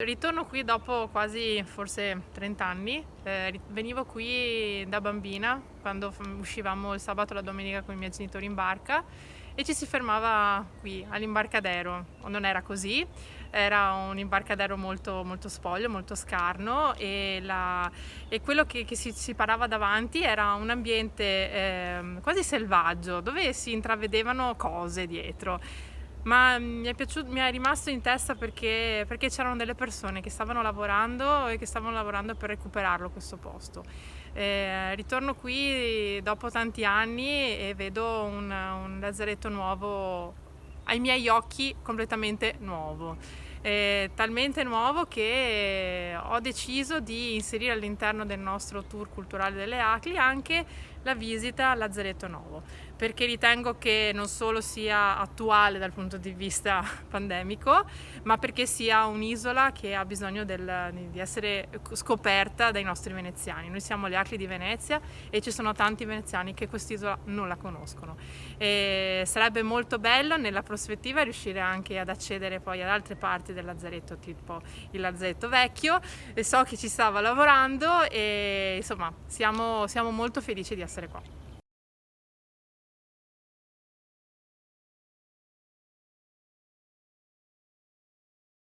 Ritorno qui dopo quasi forse 30 anni. Venivo qui da bambina quando uscivamo il sabato e la domenica con i miei genitori in barca e ci si fermava qui all'imbarcadero. Non era così, era un imbarcadero molto, molto spoglio, molto scarno e quello che si parava davanti era un ambiente quasi selvaggio dove si intravedevano cose dietro. Ma mi è rimasto in testa perché c'erano delle persone che stavano lavorando e che stavano lavorando per recuperarlo questo posto. Ritorno qui dopo tanti anni e vedo un lazzaretto nuovo, ai miei occhi completamente nuovo. Talmente nuovo che ho deciso di inserire all'interno del nostro tour culturale delle Acli anche la visita al Lazzaretto Nuovo, perché ritengo che non solo sia attuale dal punto di vista pandemico, ma perché sia un'isola che ha bisogno di essere scoperta dai nostri veneziani. Noi siamo le Acli di Venezia e ci sono tanti veneziani che quest'isola non la conoscono. E sarebbe molto bello nella prospettiva riuscire anche ad accedere poi ad altre parti del lazzaretto, tipo il Lazzaretto Vecchio, e so che ci stava lavorando e insomma siamo molto felici di essere qua.